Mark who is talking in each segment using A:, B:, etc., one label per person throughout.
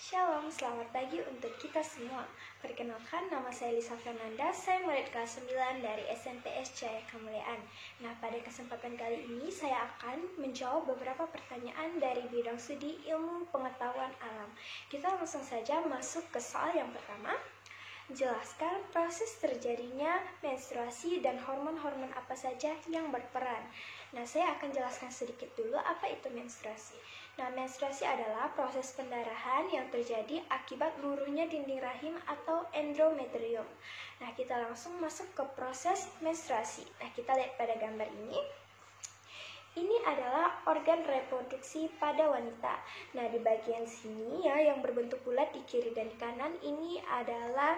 A: Shalom, selamat pagi untuk kita semua. Perkenalkan, nama saya Lisa Fernanda, saya murid kelas 9 dari SMPS Jaya Kemuliaan. Nah, pada kesempatan kali ini saya akan menjawab beberapa pertanyaan dari bidang studi ilmu pengetahuan alam. Kita langsung saja masuk ke soal yang pertama. Jelaskan proses terjadinya menstruasi dan hormon-hormon apa saja yang berperan. Nah, saya akan jelaskan sedikit dulu apa itu menstruasi. Nah, menstruasi adalah proses pendarahan yang terjadi akibat luruhnya dinding rahim atau endometrium. Nah, kita langsung masuk ke proses menstruasi. Nah, kita lihat pada gambar ini. Ini adalah organ reproduksi pada wanita. Nah, di bagian sini ya yang berbentuk bulat di kiri dan di kanan ini adalah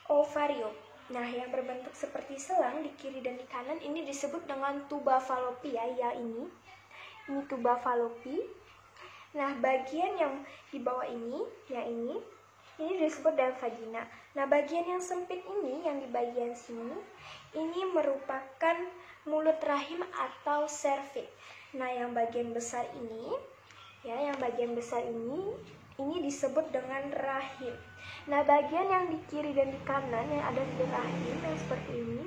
A: ovarium. Nah, yang berbentuk seperti selang di kiri dan di kanan ini disebut dengan tuba falopi ya ini. Ini tuba falopi. Nah, bagian yang di bawah ini disebut dengan vagina. Nah, bagian yang sempit ini, yang di bagian sini, ini merupakan mulut rahim atau serviks. Nah, yang bagian besar ini, ini disebut dengan rahim. Nah, bagian yang di kiri dan di kanan yang ada di rahim yang seperti ini,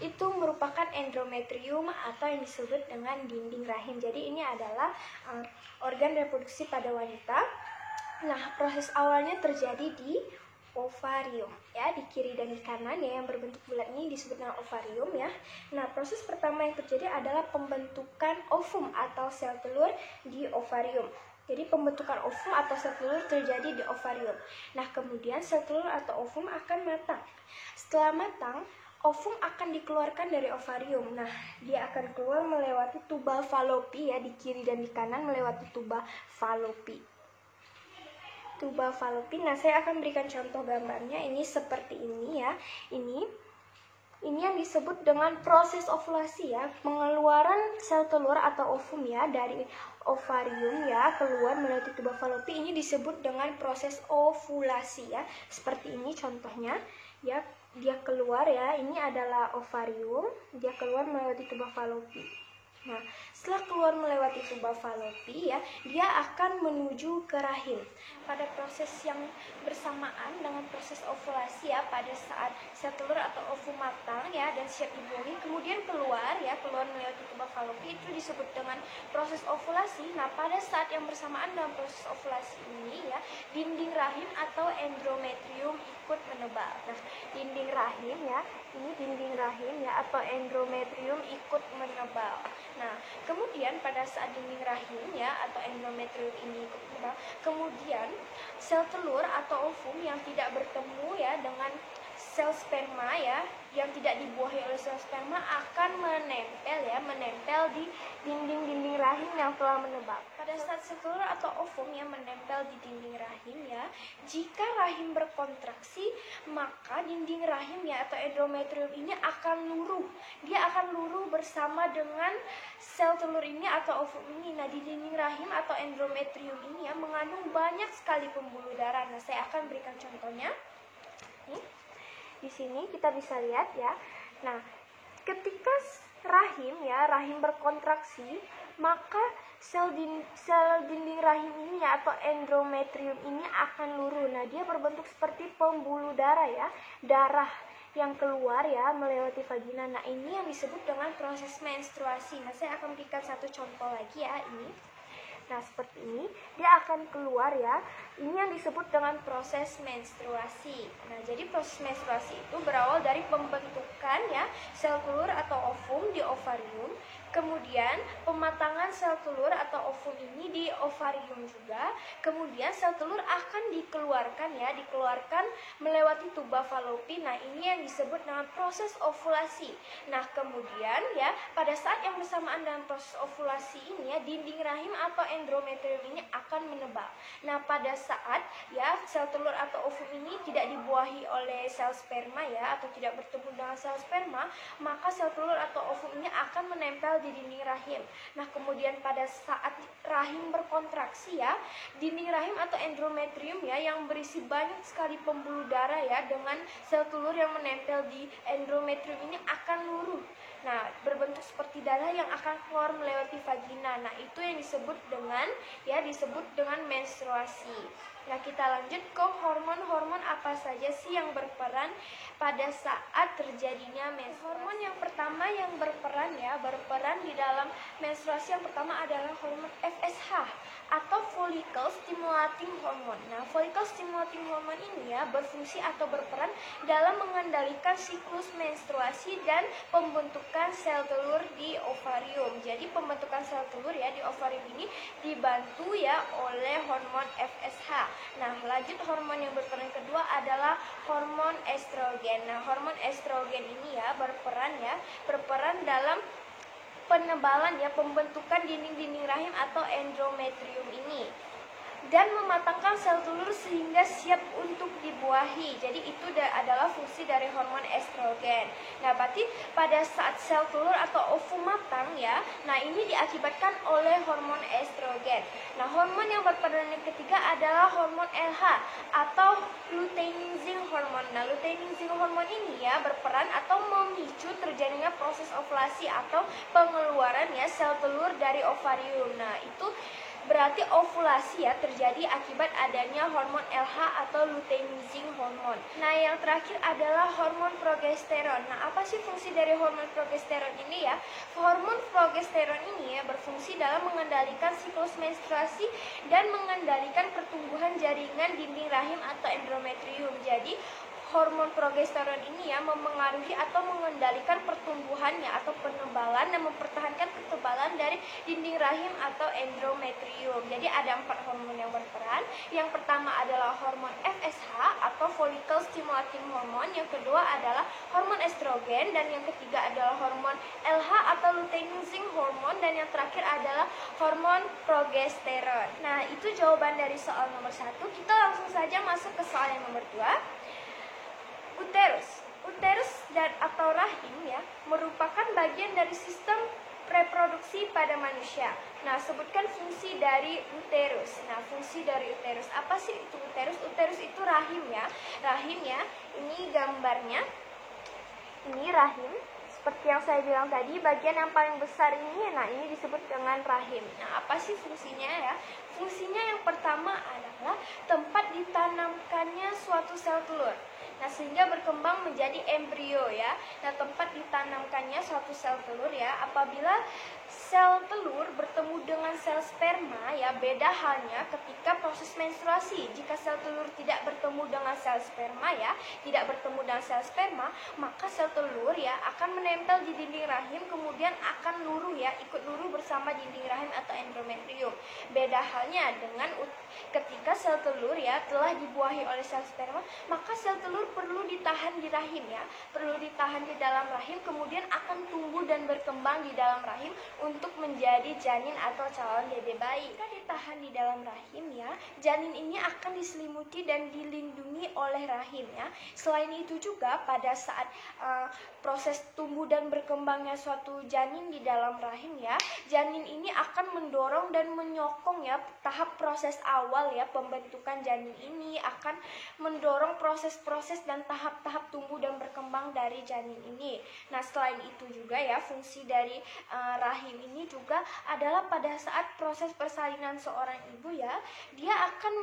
A: itu merupakan endometrium atau yang disebut dengan dinding rahim. Jadi ini adalah organ reproduksi pada wanita. Nah, proses awalnya terjadi di ovarium ya, di kiri dan di kanan ya, yang berbentuk bulat ini disebut dengan ovarium ya. Nah, proses pertama yang terjadi adalah pembentukan ovum atau sel telur di ovarium. Jadi pembentukan ovum atau sel telur terjadi di ovarium. Nah, kemudian sel telur atau ovum akan matang. Setelah matang, ovum akan dikeluarkan dari ovarium. Nah, dia akan keluar melewati tuba falopi ya, di kiri dan di kanan melewati tuba falopi. Tuba falopi. Nah, saya akan berikan contoh gambarnya. Ini seperti ini ya. Ini yang disebut dengan proses ovulasi ya. Pengeluaran sel telur atau ovum ya dari ovarium ya keluar melalui tuba falopi, ini disebut dengan proses ovulasi ya. Seperti ini contohnya ya. Dia keluar ya. Ini adalah ovarium. Dia keluar melewati tuba falopi. Nah, setelah keluar melewati tuba falopi ya, dia akan menuju ke rahim. Pada proses yang bersamaan dengan proses ovulasi ya, pada saat sel telur atau ovum matang ya dan siap dibuahi, kemudian keluar melewati tuba falopi, itu disebut dengan proses ovulasi. Nah, pada saat yang bersamaan dengan proses ovulasi ini ya, dinding rahim atau endometrium ikut menebal. Nah, dinding rahim ya, ini dinding rahim ya atau endometrium ikut menebal. Nah, kemudian pada saat dinding rahim ya atau endometrium ini ikut menebal, kemudian sel telur atau ovum yang tidak bertemu ya dengan sel sperma ya, yang tidak dibuahi oleh sel sperma akan menempel di dinding rahim yang telah menebal. Pada saat sel telur atau ovum yang menempel di dinding rahim ya, jika rahim berkontraksi, maka dinding rahim ya atau endometrium ini akan luruh. Dia akan luruh bersama dengan sel telur ini atau ovum ini. Nah, di dinding rahim atau endometrium ini ya mengandung banyak sekali pembuluh darah. Nah, saya akan berikan contohnya. Di sini kita bisa lihat ya. Nah, ketika rahim berkontraksi, maka sel dinding rahim ini ya, atau endometrium ini akan luruh. Nah, dia berbentuk seperti pembuluh darah ya, darah yang keluar ya melewati vagina. Nah, ini yang disebut dengan proses menstruasi. Nah, saya akan berikan satu contoh lagi ya ini. Nah, seperti ini dia akan keluar ya. Ini yang disebut dengan proses menstruasi. Nah, jadi proses menstruasi itu berawal dari pembentukan ya sel telur atau ovum di ovarium. Kemudian pematangan sel telur atau ovum ini di ovarium juga. Kemudian sel telur akan dikeluarkan melewati tuba falopi. Nah, ini yang disebut dengan proses ovulasi. Nah, kemudian ya pada saat yang bersamaan dengan proses ovulasi ini ya, dinding rahim atau endometrium ini akan menebal. Nah, pada saat ya sel telur atau ovum ini tidak dibuahi oleh sel sperma ya atau tidak bertemu dengan sel sperma, maka sel telur atau ovum ini akan menempel di dinding rahim. Nah, kemudian pada saat rahim berkontraksi ya, dinding rahim atau endometrium ya yang berisi banyak sekali pembuluh darah ya dengan sel telur yang menempel di endometrium ini akan luruh. Nah, berbentuk seperti darah yang akan keluar melewati vagina. Nah, itu yang disebut dengan menstruasi. Nah, kita lanjut ke hormon-hormon apa saja sih yang berperan pada saat terjadinya menstruasi. Hormon yang pertama yang berperan di dalam menstruasi yang pertama adalah hormon FSH atau follicle stimulating hormone. Nah, follicle stimulating hormone ini berfungsi atau berperan dalam mengendalikan siklus menstruasi dan pembentukan sel telur di ovarium. Jadi pembentukan sel telur di ovarium ini dibantu oleh hormon FSH. Nah, lanjut hormon yang berperan kedua adalah hormon estrogen. Nah, hormon estrogen ini berperan dalam penebalan pembentukan dinding-dinding rahim atau endometrium ini dan mematangkan sel telur sehingga siap untuk dibuahi. Jadi itu adalah fungsi dari hormon estrogen. Nah, berarti pada saat sel telur atau ovum matang nah ini diakibatkan oleh hormon estrogen. Nah, hormon yang berperan yang ketiga adalah hormon LH atau luteinizing hormone. Nah, luteinizing hormone ini berperan atau memicu terjadinya proses ovulasi atau pengeluaran sel telur dari ovarium. Nah, itu berarti ovulasi terjadi akibat adanya hormon LH atau luteinizing hormone. Nah, yang terakhir adalah hormon progesteron. Nah, apa sih fungsi dari hormon progesteron ini Hormon progesteron ini berfungsi dalam mengendalikan siklus menstruasi dan mengendalikan pertumbuhan jaringan dinding rahim atau endometrium. Jadi hormon progesteron ini memengaruhi atau mengendalikan pertumbuhannya atau penebalan dan mempertahankan ketebalan dari dinding rahim atau endometrium. Jadi ada 4 hormon yang berperan. Yang pertama adalah hormon FSH atau follicle stimulating hormone, yang kedua adalah hormon estrogen, dan yang ketiga adalah hormon LH atau luteinizing hormone, dan yang terakhir adalah hormon progesteron. Nah, itu jawaban dari soal nomor 1. Kita langsung saja masuk ke soal yang nomor 2. Uterus dan atau rahim merupakan bagian dari sistem reproduksi pada manusia. Nah, sebutkan fungsi dari uterus. Nah, fungsi dari uterus apa sih itu uterus? Uterus itu rahim Rahim ini gambarnya. Ini rahim. Seperti yang saya bilang tadi, bagian yang paling besar ini, nah ini disebut dengan rahim. Nah, apa sih fungsinya Fungsinya yang pertama adalah tempat ditanamkannya suatu sel telur. Nah, sehingga berkembang menjadi embrio Nah, tempat ditanamkannya suatu sel telur apabila sel telur bertemu dengan sel sperma beda halnya ketika proses menstruasi. Jika sel telur tidak bertemu dengan sel sperma tidak bertemu dengan sel sperma, maka sel telur akan menempel di dinding rahim, kemudian akan luruh ikut luruh bersama dinding rahim atau endometrium. Beda halnya dengan ketika sel telur telah dibuahi oleh sel sperma, maka sel telur perlu ditahan di rahim perlu ditahan di dalam rahim, kemudian akan tumbuh dan berkembang di dalam rahim untuk menjadi janin atau calon dede bayi. Jika ditahan di dalam rahim janin ini akan diselimuti dan dilindungi oleh rahim Selain itu juga pada saat proses tumbuh dan berkembangnya suatu janin di dalam rahim janin ini akan mendorong dan menyokong tahap proses awal pembentukan janin ini, akan mendorong proses-proses dan tahap-tahap tumbuh dan berkembang dari janin ini. Nah, selain itu juga fungsi dari rahim ini juga adalah pada saat proses persalinan seorang ibu dia akan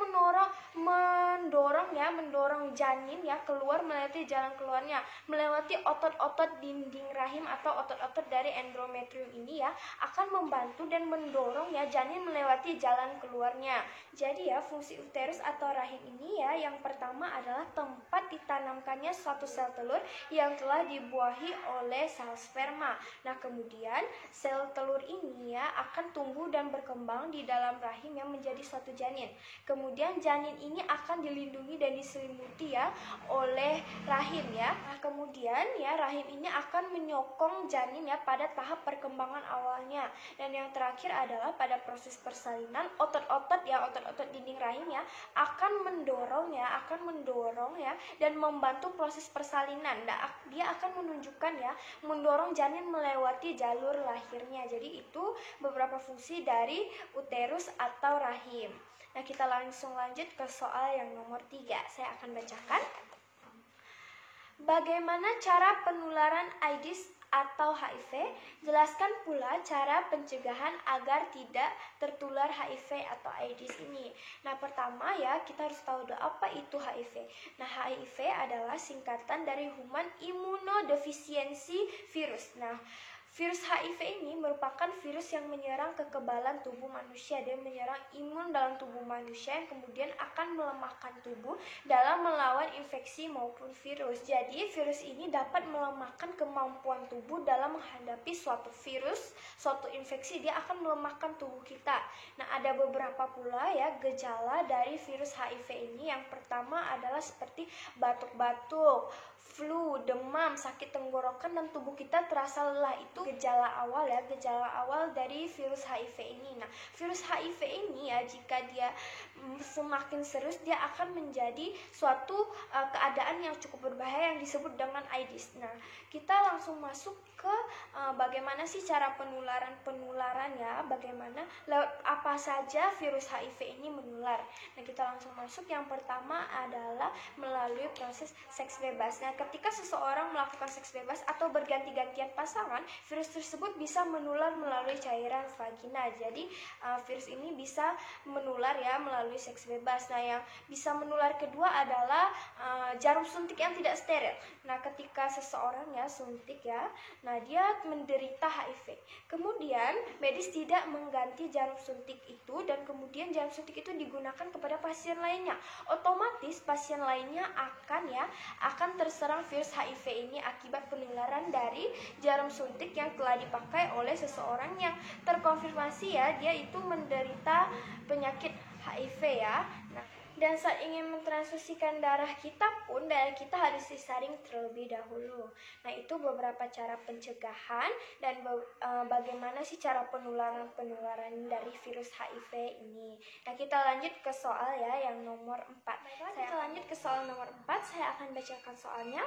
A: mendorong janin keluar melewati jalan keluarnya, melewati otot-otot dinding rahim atau otot-otot dari endometrium ini akan membantu dan mendorong janin melewati jalan keluarnya. Jadi fungsi uterus atau rahim ini yang pertama adalah tempat ditanamkannya suatu sel telur yang telah dibuahi oleh sel sperma. Nah, kemudian sel telur ini akan tumbuh dan berkembang di dalam rahim yang menjadi suatu janin. Kemudian janin ini akan dilindungi dan diselimuti oleh rahim Nah, kemudian rahim ini akan menyokong janin pada tahap perkembangan awalnya. Dan yang terakhir adalah pada proses persalinan otot-otot dinding rahim akan mendorong dan membantu proses persalinan. Dia akan menunjukkan mendorong janin melewati jalur lahirnya. Jadi itu beberapa fungsi dari uterus atau rahim. Nah, kita langsung lanjut ke soal yang nomor 3. Saya akan bacakan. Bagaimana cara penularan Aedes atau HIV. Jelaskan pula cara pencegahan agar tidak tertular HIV atau AIDS ini. Nah, pertama ya, kita harus tahu dulu apa itu HIV. Nah, HIV adalah singkatan dari Human Immunodeficiency Virus. Nah, virus HIV ini merupakan virus yang menyerang kekebalan tubuh manusia. Dia menyerang imun dalam tubuh manusia yang kemudian akan melemahkan tubuh dalam melawan infeksi maupun virus. Jadi virus ini dapat melemahkan kemampuan tubuh dalam menghadapi suatu virus, suatu infeksi. Dia akan melemahkan tubuh kita. Nah, ada beberapa pula ya gejala dari virus HIV ini. Yang pertama adalah seperti batuk-batuk, flu, demam, sakit tenggorokan, dan tubuh kita terasa lelah. Itu gejala awal ya, gejala awal dari virus HIV ini. Nah, virus HIV ini ya, jika dia semakin serius, dia akan menjadi suatu keadaan yang cukup berbahaya yang disebut dengan AIDS. Nah, kita langsung masuk ke bagaimana sih cara penularan ya, bagaimana lewat apa saja virus HIV ini menular. Nah, kita langsung masuk. Yang pertama adalah melalui proses seks bebas. Nah, ketika seseorang melakukan seks bebas atau berganti-gantian pasangan, virus tersebut bisa menular melalui cairan vagina. Jadi virus ini bisa menular ya melalui seks bebas. Nah, yang bisa menular kedua adalah jarum suntik yang tidak steril. Nah, ketika seseorang ya suntik ya, nah dia menderita HIV. Kemudian medis tidak mengganti jarum suntik itu, dan kemudian jarum suntik itu digunakan kepada pasien lainnya. Otomatis pasien lainnya akan terserang virus HIV ini akibat penularan dari jarum suntik yang telah dipakai oleh seseorang yang terkonfirmasi ya dia itu menderita penyakit HIV ya. Nah, dan saat ingin mentransfusikan darah kita pun, darah kita harus disaring terlebih dahulu. Nah, itu beberapa cara pencegahan dan bagaimana sih cara penularan dari virus HIV ini. Nah, kita lanjut ke soal ya yang nomor 4. Kita lanjut ke soal nomor 4, saya akan bacakan soalnya.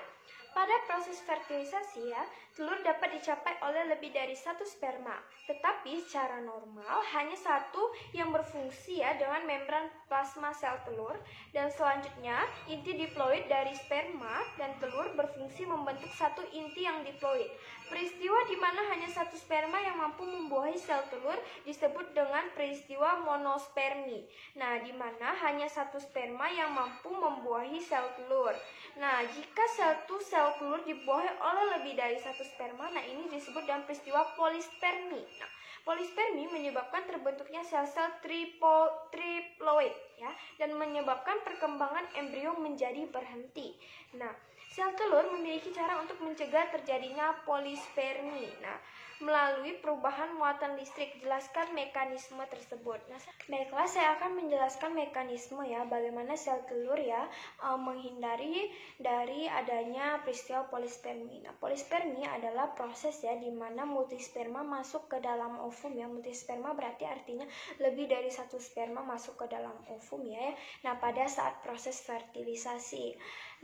A: Pada proses fertilisasi ya, telur dapat dicapai oleh lebih dari satu sperma. Tetapi secara normal hanya satu yang berfungsi ya dengan membran plasma sel telur, dan selanjutnya inti diploid dari sperma dan telur berfungsi membentuk satu inti yang diploid. Peristiwa di mana hanya satu sperma yang mampu membuahi sel telur disebut dengan peristiwa monospermi. Nah, di mana hanya satu sperma yang mampu membuahi sel telur. Nah, jika sel telur dibuahi oleh lebih dari satu sperma, nah ini disebut dengan peristiwa polispermi. Nah, polispermi menyebabkan terbentuknya sel-sel triploid ya, dan menyebabkan perkembangan embrio menjadi berhenti. Nah, sel telur memiliki cara untuk mencegah terjadinya polispermi. Nah, melalui perubahan muatan listrik. Jelaskan mekanisme tersebut. Nah, baiklah, saya akan menjelaskan mekanisme ya, bagaimana sel telur ya menghindari dari adanya peristiwa polispermi. Nah, polispermi adalah proses ya di mana multisperma masuk ke dalam ovum ya. Multisperma berarti artinya lebih dari satu sperma masuk ke dalam ovum ya. Nah, pada saat proses fertilisasi.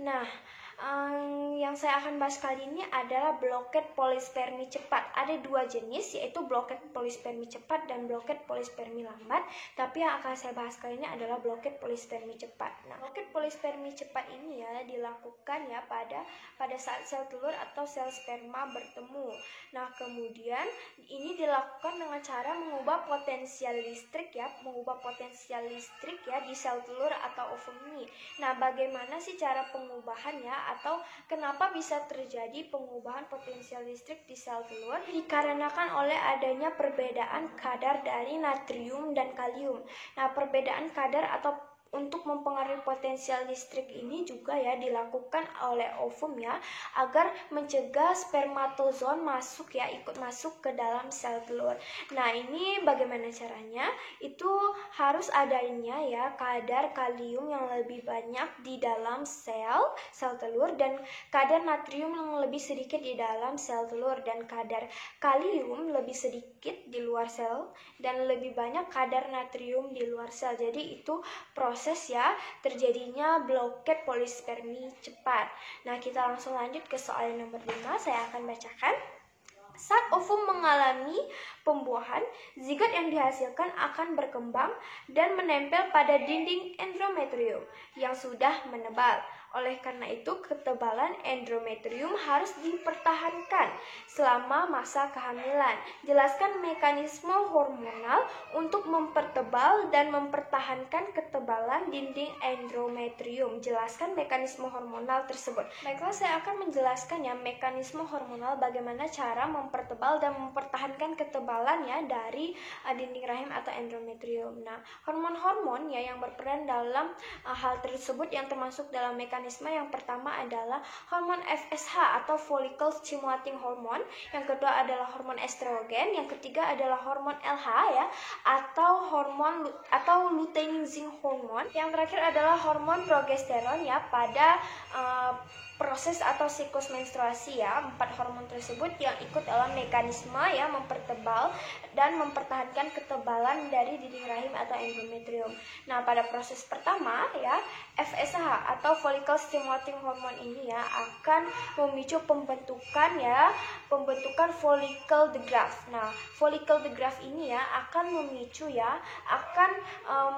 A: Nah, yang saya akan bahas kali ini adalah bloket polispermi cepat. Ada dua jenis, yaitu bloket polispermi cepat dan bloket polispermi lambat. Tapi yang akan saya bahas kali ini adalah bloket polispermi cepat. Nah, bloket polispermi cepat ini ya dilakukan ya pada saat sel telur atau sel sperma bertemu. Nah, kemudian ini dilakukan dengan cara mengubah potensial listrik ya, di sel telur atau ovum ini. Nah, bagaimana sih cara pengubahannya, atau kenapa bisa terjadi pengubahan potensial listrik di sel telur? Dikarenakan oleh adanya perbedaan kadar dari natrium dan kalium. Nah, perbedaan kadar atau untuk mempengaruhi potensial listrik ini juga ya dilakukan oleh ovum ya, agar mencegah spermatozoon ikut masuk ke dalam sel telur. Nah, ini bagaimana caranya? Itu harus adanya ya kadar kalium yang lebih banyak di dalam sel telur, dan kadar natrium yang lebih sedikit di dalam sel telur, dan kadar kalium lebih sedikit di luar sel dan lebih banyak kadar natrium di luar sel. Jadi itu proses ya terjadinya bloket polispermi cepat. Nah, kita langsung lanjut ke soal nomor 5. Saya akan bacakan. Saat ovum mengalami pembuahan, zigot yang dihasilkan akan berkembang dan menempel pada dinding endometrium yang sudah menebal. Oleh karena itu, ketebalan endometrium harus dipertahankan selama masa kehamilan. Jelaskan mekanisme hormonal untuk mempertebal dan mempertahankan ketebalan dinding endometrium. Jelaskan mekanisme hormonal tersebut. Baiklah, saya akan menjelaskan ya mekanisme hormonal, bagaimana cara mempertebal dan mempertahankan ketebalan ya dari dinding rahim atau endometrium. Nah, hormon-hormon ya yang berperan dalam hal tersebut yang termasuk dalam mekanisme yang pertama adalah hormon FSH atau follicle stimulating hormone, yang kedua adalah hormon estrogen, yang ketiga adalah hormon LH ya atau hormon atau luteinizing hormone, yang terakhir adalah hormon progesteron ya pada proses atau siklus menstruasi ya. 4 hormon tersebut yang ikut dalam mekanisme ya mempertebal dan mempertahankan ketebalan dari dinding rahim atau endometrium. Nah, pada proses pertama ya, FSH atau follicle stimulating hormone ini ya akan memicu pembentukan follicle the graft. Nah, follicle the graft ini ya akan memicu ya akan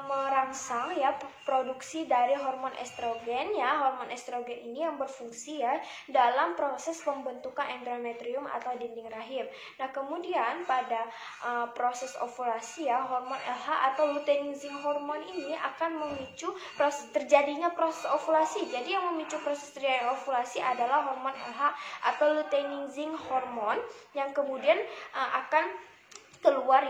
A: merangsang ya produksi dari hormon estrogen ya. Hormon estrogen ini yang berfungsi ya dalam proses pembentukan endometrium atau dinding rahim. Nah, kemudian pada proses ovulasi ya, hormon LH atau luteinizing hormone ini akan memicu terjadinya proses ovulasi. Jadi yang memicu proses terjadinya ovulasi adalah hormon LH atau luteinizing hormone yang kemudian akan keluar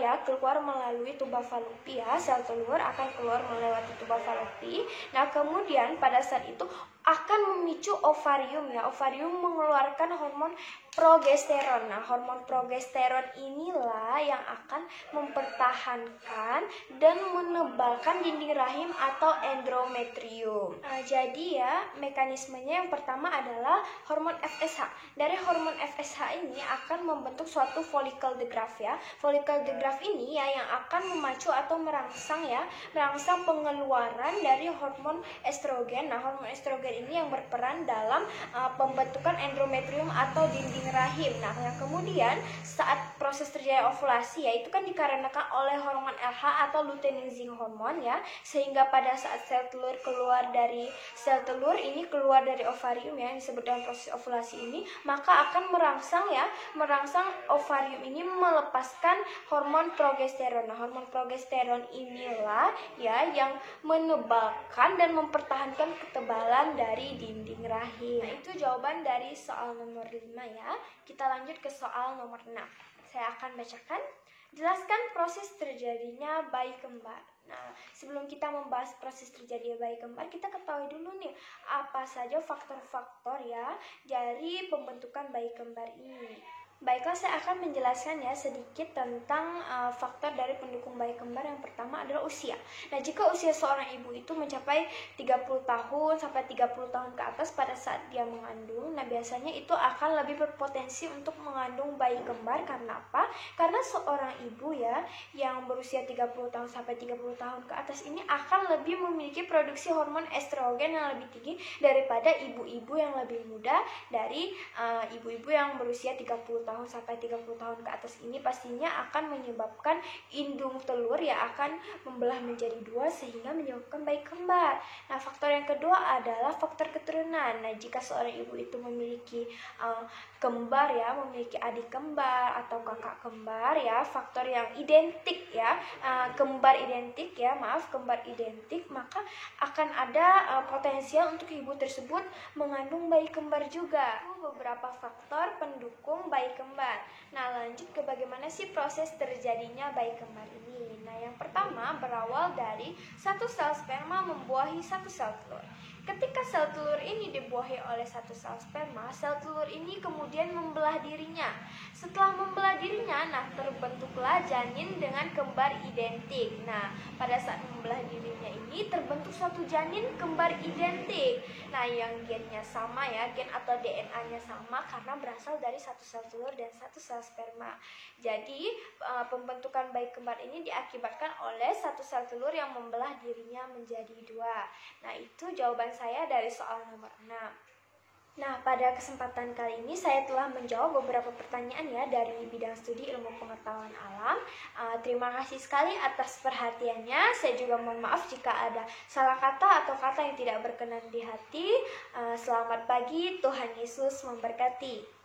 A: melalui tuba Fallopi ya. Sel telur akan keluar melewati tuba Fallopi. Nah, kemudian pada saat itu akan memicu ovarium ya. Ovarium mengeluarkan hormon progesteron. Nah, hormon progesteron inilah yang akan mempertahankan dan menebalkan dinding rahim atau endometrium. Nah, jadi ya mekanismenya yang pertama adalah hormon FSH. Dari hormon FSH ini akan membentuk suatu follicle the graft ya. Follicle the graft ini ya yang akan memacu atau merangsang pengeluaran dari hormon estrogen. Nah, hormon estrogen ini yang berperan dalam pembentukan endometrium atau dinding rahim. Nah, yang kemudian saat proses terjadi ovulasi ya itu kan dikarenakan oleh hormon LH atau luteinizing hormone ya, sehingga pada saat sel telur keluar dari ovarium ya yang disebut dengan proses ovulasi ini, maka akan merangsang ovarium ini melepaskan hormon progesteron. Nah, hormon progesteron inilah ya yang menebalkan dan mempertahankan ketebalan dari dinding rahim. Nah, itu jawaban dari soal nomor 5 ya. Kita lanjut ke soal nomor 6. Saya akan bacakan. Jelaskan proses terjadinya bayi kembar. Nah, sebelum kita membahas proses terjadinya bayi kembar, kita ketahui dulu nih apa saja faktor-faktor ya dari pembentukan bayi kembar ini. Baiklah, saya akan menjelaskan ya sedikit tentang faktor dari pendukung bayi kembar. Yang pertama adalah usia. Nah, jika usia seorang ibu itu mencapai 30 tahun sampai 30 tahun ke atas pada saat dia mengandung, nah biasanya itu akan lebih berpotensi untuk mengandung bayi kembar. Karena apa? Karena seorang ibu ya yang berusia 30 tahun sampai 30 tahun ke atas ini akan lebih memiliki produksi hormon estrogen yang lebih tinggi daripada ibu-ibu yang lebih muda. Dari ibu-ibu yang berusia 30 tahun sampai 30 tahun ke atas ini pastinya akan menyebabkan indung telur yang akan membelah menjadi 2 sehingga menyebabkan bayi kembar. Nah, faktor yang kedua adalah faktor keturunan. Nah, jika seorang ibu itu memiliki kembar ya, memiliki adik kembar atau kakak kembar ya, faktor yang identik ya, kembar identik, maka akan ada potensial untuk ibu tersebut mengandung bayi kembar juga. Beberapa faktor pendukung bayi kembar. Nah, lanjut ke bagaimana sih proses terjadinya bayi kembar ini. Nah, yang pertama berawal dari satu sel sperma membuahi satu sel telur. Ketika sel telur ini dibuahi oleh satu sel sperma, sel telur ini kemudian membelah dirinya. Setelah membelah dirinya, nah terbentuklah janin dengan kembar identik. Nah, pada saat membelah dirinya ini terbentuk suatu janin kembar identik. Nah, yang gennya sama ya, gen atau DNA-nya sama karena berasal dari satu sel telur dan satu sel sperma. Jadi, pembentukan bayi kembar ini diakibatkan oleh satu sel telur yang membelah dirinya menjadi 2. Nah, itu jawaban saya dari soal nomor 6. Nah, pada kesempatan kali ini saya telah menjawab beberapa pertanyaan ya dari bidang studi ilmu pengetahuan alam. Terima kasih sekali atas perhatiannya. Saya juga mohon maaf jika ada salah kata atau kata yang tidak berkenan di hati. Selamat pagi, Tuhan Yesus memberkati.